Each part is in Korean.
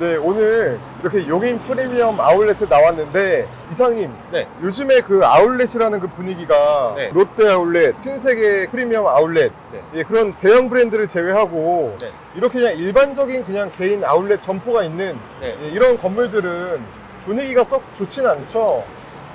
네, 오늘 이렇게 용인 프리미엄 아울렛에 나왔는데 이상님, 네. 요즘에 그 아울렛이라는 그 분위기가 네. 롯데 아울렛, 신세계 프리미엄 아울렛 네. 예, 그런 대형 브랜드를 제외하고 네. 이렇게 그냥 일반적인 그냥 개인 아울렛 점포가 있는 네. 예, 이런 건물들은 분위기가 썩 좋진 않죠.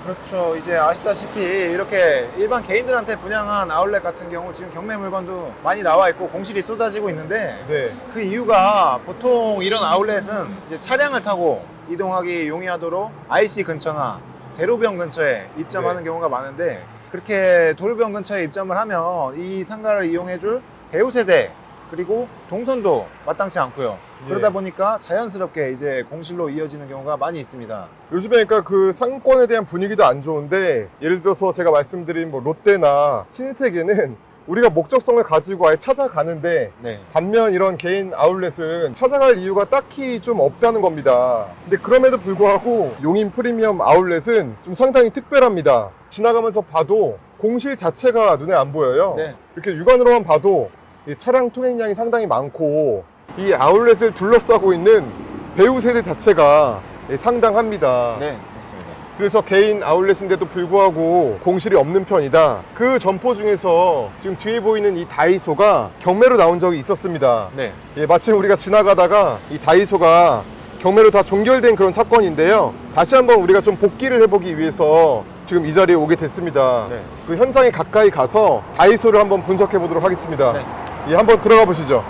그렇죠. 이제 아시다시피 이렇게 일반 개인들한테 분양한 아울렛 같은 경우 지금 경매 물건도 많이 나와 있고 공실이 쏟아지고 있는데 네. 그 이유가 보통 이런 아울렛은 이제 차량을 타고 이동하기 용이하도록 IC 근처나 대로변 근처에 입점하는 네. 경우가 많은데 그렇게 도로변 근처에 입점을 하면 이 상가를 이용해줄 배우 세대 그리고 동선도 마땅치 않고요. 예. 그러다 보니까 자연스럽게 이제 공실로 이어지는 경우가 많이 있습니다. 요즘에 그러니까 그 상권에 대한 분위기도 안 좋은데 예를 들어서 제가 말씀드린 뭐 롯데나 신세계는 우리가 목적성을 가지고 아예 찾아가는데 네. 반면 이런 개인 아울렛은 찾아갈 이유가 딱히 좀 없다는 겁니다. 근데 그럼에도 불구하고 용인 프리미엄 아울렛은 좀 상당히 특별합니다. 지나가면서 봐도 공실 자체가 눈에 안 보여요. 네. 이렇게 육안으로만 봐도 이 차량 통행량이 상당히 많고 이 아울렛을 둘러싸고 있는 배우 세대 자체가 상당합니다. 네, 맞습니다. 그래서 개인 아울렛인데도 불구하고 공실이 없는 편이다. 그 점포 중에서 지금 뒤에 보이는 이 다이소가 경매로 나온 적이 있었습니다. 네. 예, 마침 우리가 지나가다가 이 다이소가 경매로 다 종결된 그런 사건인데요. 다시 한번 우리가 좀 복귀를 해보기 위해서 지금 이 자리에 오게 됐습니다. 네. 그 현장에 가까이 가서 다이소를 한번 분석해 보도록 하겠습니다. 네. 예, 한번 들어가 보시죠.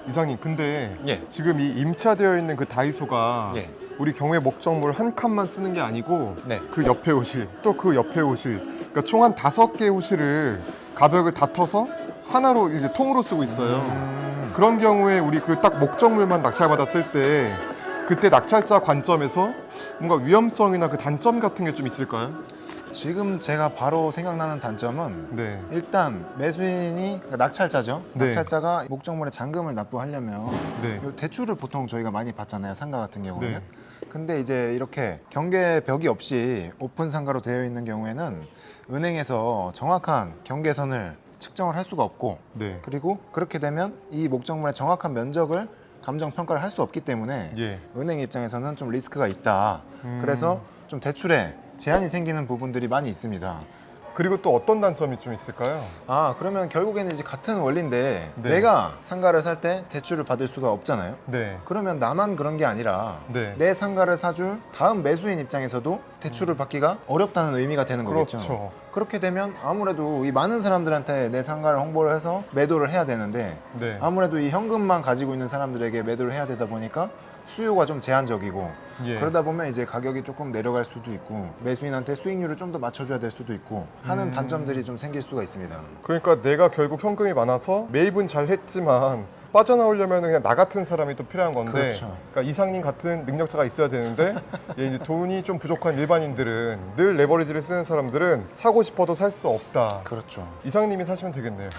이상님, 근데 예. 지금 이 임차되어 있는 그 다이소가 예. 우리 경매 목적물 한 칸만 쓰는 게 아니고 네. 그 옆에 호실, 또 그 옆에 호실, 그러니까 총 한 5개의 호실을 가벽을 다 터서 하나로 이제 통으로 쓰고 있어요. 그런 경우에 우리 그 딱 목적물만 낙찰받았을 때 그때 낙찰자 관점에서 뭔가 위험성이나 그 단점 같은 게 좀 있을까요? 지금 제가 바로 생각나는 단점은 네. 일단 매수인이 그러니까 낙찰자죠. 네. 낙찰자가 목적물에 잔금을 납부하려면 네. 요 대출을 보통 저희가 많이 받잖아요. 상가 같은 경우는. 네. 근데 이제 이렇게 경계벽이 없이 오픈 상가로 되어 있는 경우에는 은행에서 정확한 경계선을 측정을 할 수가 없고 네. 그리고 그렇게 되면 이 목적물의 정확한 면적을 감정 평가를 할 수 없기 때문에 예. 은행 입장에서는 좀 리스크가 있다. 음. 그래서 좀 대출에 제한이 생기는 부분들이 많이 있습니다. 그리고 또 어떤 단점이 좀 있을까요? 아, 그러면 결국에는 이제 같은 원리인데 네. 내가 상가를 살 때 대출을 받을 수가 없잖아요. 네. 그러면 나만 그런 게 아니라 네. 내 상가를 사줄 다음 매수인 입장에서도 대출을 받기가 어렵다는 의미가 되는 거겠죠. 그렇죠. 그렇게 되면 아무래도 이 많은 사람들한테 내 상가를 홍보를 해서 매도를 해야 되는데 네. 아무래도 이 현금만 가지고 있는 사람들에게 매도를 해야 되다 보니까 수요가 좀 제한적이고 예. 그러다 보면 이제 가격이 조금 내려갈 수도 있고 매수인한테 수익률을 좀 더 맞춰줘야 될 수도 있고 하는 단점들이 좀 생길 수가 있습니다. 그러니까 내가 결국 현금이 많아서 매입은 잘 했지만 빠져나오려면 그냥 나 같은 사람이 또 필요한 건데 그렇죠. 그러니까 이상님 같은 능력자가 있어야 되는데 예, 이제 돈이 좀 부족한 일반인들은 늘 레버리지를 쓰는 사람들은 사고 싶어도 살 수 없다. 그렇죠. 이상님이 사시면 되겠네요.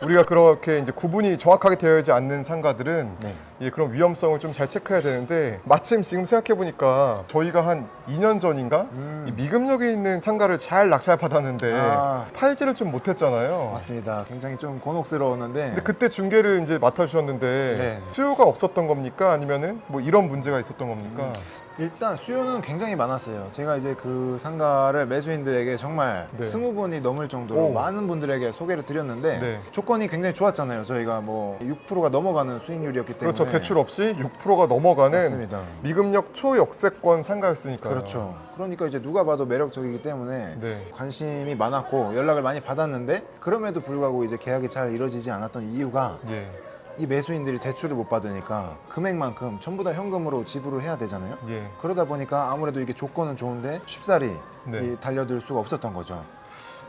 우리가 그렇게 이제 구분이 정확하게 되어 있지 않는 상가들은 네. 예, 그런 위험성을 좀 잘 체크해야 되는데 마침 지금 생각해 보니까 저희가 한 2년 전인가 이 미금역에 있는 상가를 잘 낙찰 받았는데 아. 팔지를 좀 못했잖아요. 맞습니다. 굉장히 좀 곤혹스러웠는데 근데 그때 중개를 이제 맡아주셨는데 네. 수요가 없었던 겁니까? 아니면은 뭐 이런 문제가 있었던 겁니까? 일단 수요는 굉장히 많았어요. 제가 이제 그 상가를 매수인들에게 정말 네. 20분이 넘을 정도로 오. 많은 분들에게 소개를 드렸는데 네. 조건이 굉장히 좋았잖아요. 저희가 뭐 6%가 넘어가는 수익률이었기 때문에 그렇죠. 대출 없이 6%가 넘어가는 맞습니다. 미금역 초역세권 상가였으니까요. 그렇죠. 그러니까 이제 누가 봐도 매력적이기 때문에 네. 관심이 많았고 연락을 많이 받았는데 그럼에도 불구하고 이제 계약이 잘 이루어지지 않았던 이유가 예. 이 매수인들이 대출을 못 받으니까 금액만큼 전부 다 현금으로 지불을 해야 되잖아요. 예. 그러다 보니까 아무래도 이게 조건은 좋은데 쉽사리 네. 이 달려들 수가 없었던 거죠.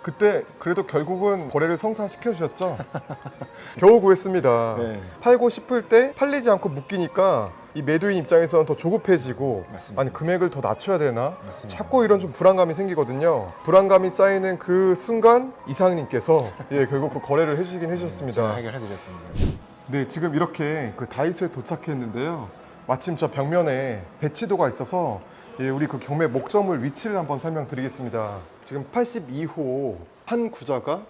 그때 그래도 결국은 거래를 성사시켜 주셨죠? 겨우 구했습니다. 네. 팔고 싶을 때 팔리지 않고 묶이니까 이 매도인 입장에서는 더 조급해지고 맞습니다. 아니 금액을 더 낮춰야 되나? 맞습니다. 자꾸 이런 좀 불안감이 생기거든요. 불안감이 쌓이는 그 순간 이상님께서 예, 결국 그 거래를 해주시긴 제가 해주셨습니다. 해결해드렸습니다. 네, 지금 이렇게 그 다이소에 도착했는데요. 마침 저 벽면에 배치도가 있어서 예, 우리 그 경매 목적물 위치를 한번 설명드리겠습니다. 지금 82호 한 구자가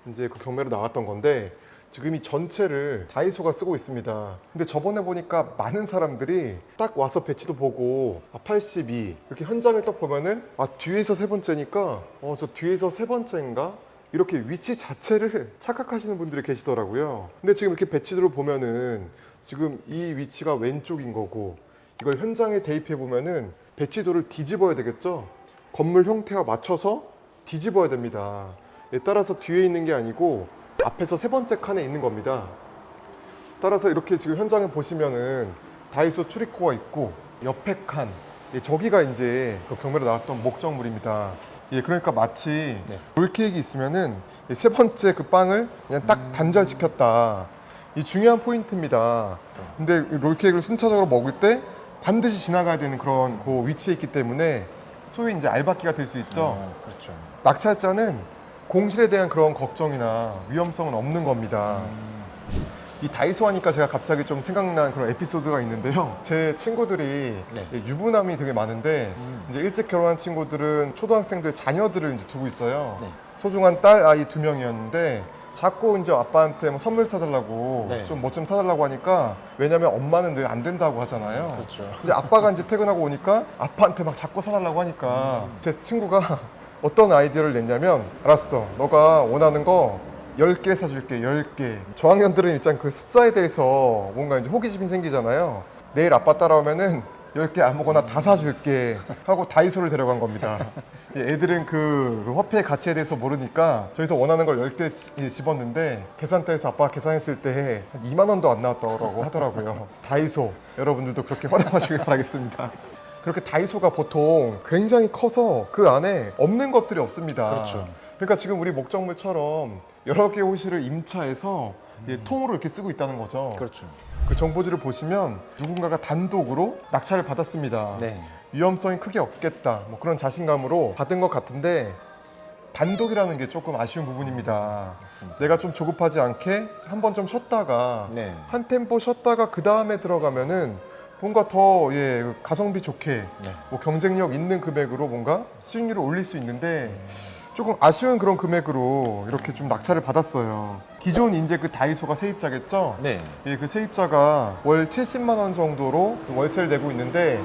이제 그 경매로 나왔던 건데 지금 이 전체를 다이소가 쓰고 있습니다. 근데 저번에 보니까 많은 사람들이 딱 와서 배치도 보고 82 이렇게 현장을 딱 보면은 뒤에서 세 번째니까 저 뒤에서 세 번째인가? 이렇게 위치 자체를 착각하시는 분들이 계시더라고요. 근데 지금 이렇게 배치들을 보면은 지금 이 위치가 왼쪽인 거고 이걸 현장에 대입해 보면은 배치도를 뒤집어야 되겠죠? 건물 형태와 맞춰서 뒤집어야 됩니다. 따라서 뒤에 있는 게 아니고 앞에서 세 번째 칸에 있는 겁니다. 따라서 이렇게 지금 현장을 보시면은 다이소 출입구가 있고 옆에 칸 저기가 이제 그 경매로 나왔던 목적물입니다. 그러니까 마치 롤케이크 있으면은 세 번째 그 빵을 그냥 딱 단절시켰다. 이 중요한 포인트입니다. 근데 롤케이크를 순차적으로 먹을 때 반드시 지나가야 되는 그런 그 위치에 있기 때문에 소위 이제 알박기가 될 수 있죠. 그렇죠. 낙찰자는 공실에 대한 그런 걱정이나 위험성은 없는 겁니다. 이 다이소 하니까 제가 갑자기 좀 생각난 그런 에피소드가 있는데요. 제 친구들이 유부남이 되게 많은데 이제 일찍 결혼한 친구들은 초등학생들 자녀들을 이제 두고 있어요. 소중한 딸 아이 2명이었는데 자꾸 이제 아빠한테 뭐 선물 사달라고 좀 뭐 좀 사달라고 하니까 왜냐면 엄마는 늘 안 된다고 하잖아요. 그렇죠. 근데 아빠가 이제 퇴근하고 오니까 아빠한테 막 자꾸 사달라고 하니까 제 친구가 어떤 아이디어를 냈냐면 알았어 너가 원하는 거 10개 사줄게 10개. 저학년들은 일단 그 숫자에 대해서 뭔가 이제 호기심이 생기잖아요. 내일 아빠 따라오면은 10개 아무거나 다 사줄게 하고 다이소를 데려간 겁니다. 애들은 그 화폐의 가치에 대해서 모르니까 저기서 원하는 걸 10개 집었는데 계산대에서 아빠가 계산했을 때 한 2만 원도 안 나왔다고 하더라고요. 다이소 여러분들도 그렇게 활용하시길 바라겠습니다. 그렇게 다이소가 보통 굉장히 커서 그 안에 없는 것들이 없습니다. 그렇죠. 그러니까 지금 우리 목적물처럼 여러 개의 호실을 임차해서 통으로 이렇게 쓰고 있다는 거죠. 그렇죠. 그 정보지를 보시면 누군가가 단독으로 낙찰을 받았습니다. 위험성이 크게 없겠다 뭐 그런 자신감으로 받은 것 같은데 단독이라는 게 조금 아쉬운 부분입니다. 맞습니다. 내가 좀 조급하지 않게 한번 좀 쉬었다가 한 템포 쉬었다가 그 다음에 들어가면은 뭔가 더 가성비 좋게 뭐 경쟁력 있는 금액으로 뭔가 수익률을 올릴 수 있는데 조금 아쉬운 그런 금액으로 이렇게 좀 낙찰을 받았어요. 기존 이제 그 다이소가 세입자겠죠? 그 세입자가 월 70만 원 정도로 월세를 내고 있는데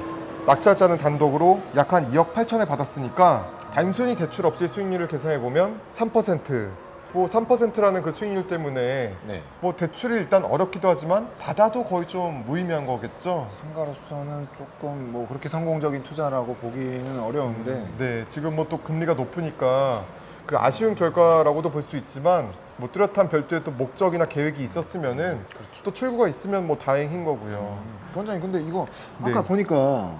낙찰자는 단독으로 약 한 2억 8천에 받았으니까 단순히 대출 없이 수익률을 계산해 보면 3%. 뭐 3%라는 그 수익률 때문에 뭐 대출이 일단 어렵기도 하지만 받아도 거의 좀 무의미한 거겠죠. 상가로서는 조금 뭐 그렇게 성공적인 투자라고 보기는 어려운데 지금 뭐 또 금리가 높으니까 그 아쉬운 결과라고도 볼 수 있지만 뭐 뚜렷한 별도의 또 목적이나 계획이 있었으면은 또 출구가 있으면 뭐 다행인 거고요. 원장님 근데 이거 아까 보니까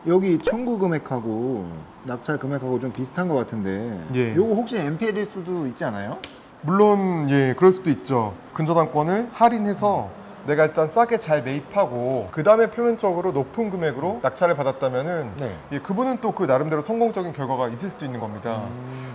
여기 청구 금액하고 낙찰 금액하고 좀 비슷한 것 같은데 요거 혹시 MPL일 수도 있지 않아요? 물론 그럴 수도 있죠. 근저당권을 할인해서 내가 일단 싸게 잘 매입하고 그 다음에 표면적으로 높은 금액으로 낙찰을 받았다면은 그분은 또 그 나름대로 성공적인 결과가 있을 수도 있는 겁니다.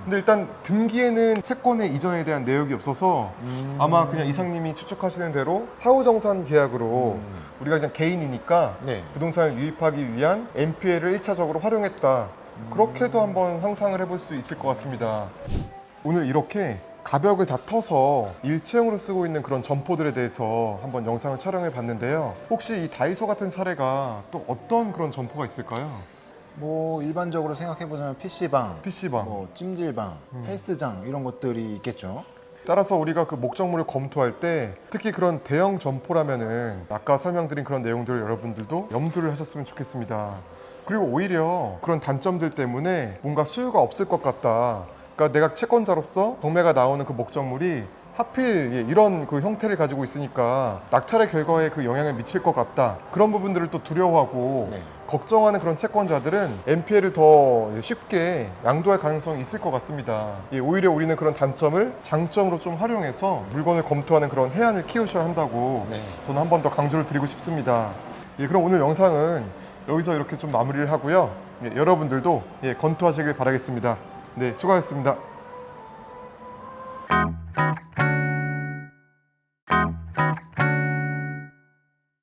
근데 일단 등기에는 채권의 이전에 대한 내역이 없어서 아마 그냥 이상님이 추측하시는 대로 사후정산 계약으로 우리가 그냥 개인이니까 부동산을 유입하기 위한 NPL을 1차적으로 활용했다. 그렇게도 한번 상상을 해볼 수 있을 것 같습니다. 오늘 이렇게 가벽을 다 터서 일체형으로 쓰고 있는 그런 점포들에 대해서 한번 영상을 촬영해 봤는데요. 혹시 이 다이소 같은 사례가 또 어떤 그런 점포가 있을까요? 뭐 일반적으로 생각해보자면 PC방, 뭐 찜질방, 헬스장 이런 것들이 있겠죠. 따라서 우리가 그 목적물을 검토할 때 특히 그런 대형 점포라면은 아까 설명드린 그런 내용들을 여러분들도 염두를 하셨으면 좋겠습니다. 그리고 오히려 그런 단점들 때문에 뭔가 수요가 없을 것 같다. 그러니까 내가 채권자로서 경매가 나오는 그 목적물이 하필 이런 그 형태를 가지고 있으니까 낙찰의 결과에 그 영향을 미칠 것 같다. 그런 부분들을 또 두려워하고 걱정하는 그런 채권자들은 NPL을 더 쉽게 양도할 가능성이 있을 것 같습니다. 오히려 우리는 그런 단점을 장점으로 좀 활용해서 물건을 검토하는 그런 해안을 키우셔야 한다고 저는 한 번 더 강조를 드리고 싶습니다. 그럼 오늘 영상은 여기서 이렇게 좀 마무리를 하고요. 여러분들도 검토하시길 바라겠습니다. 수고하셨습니다.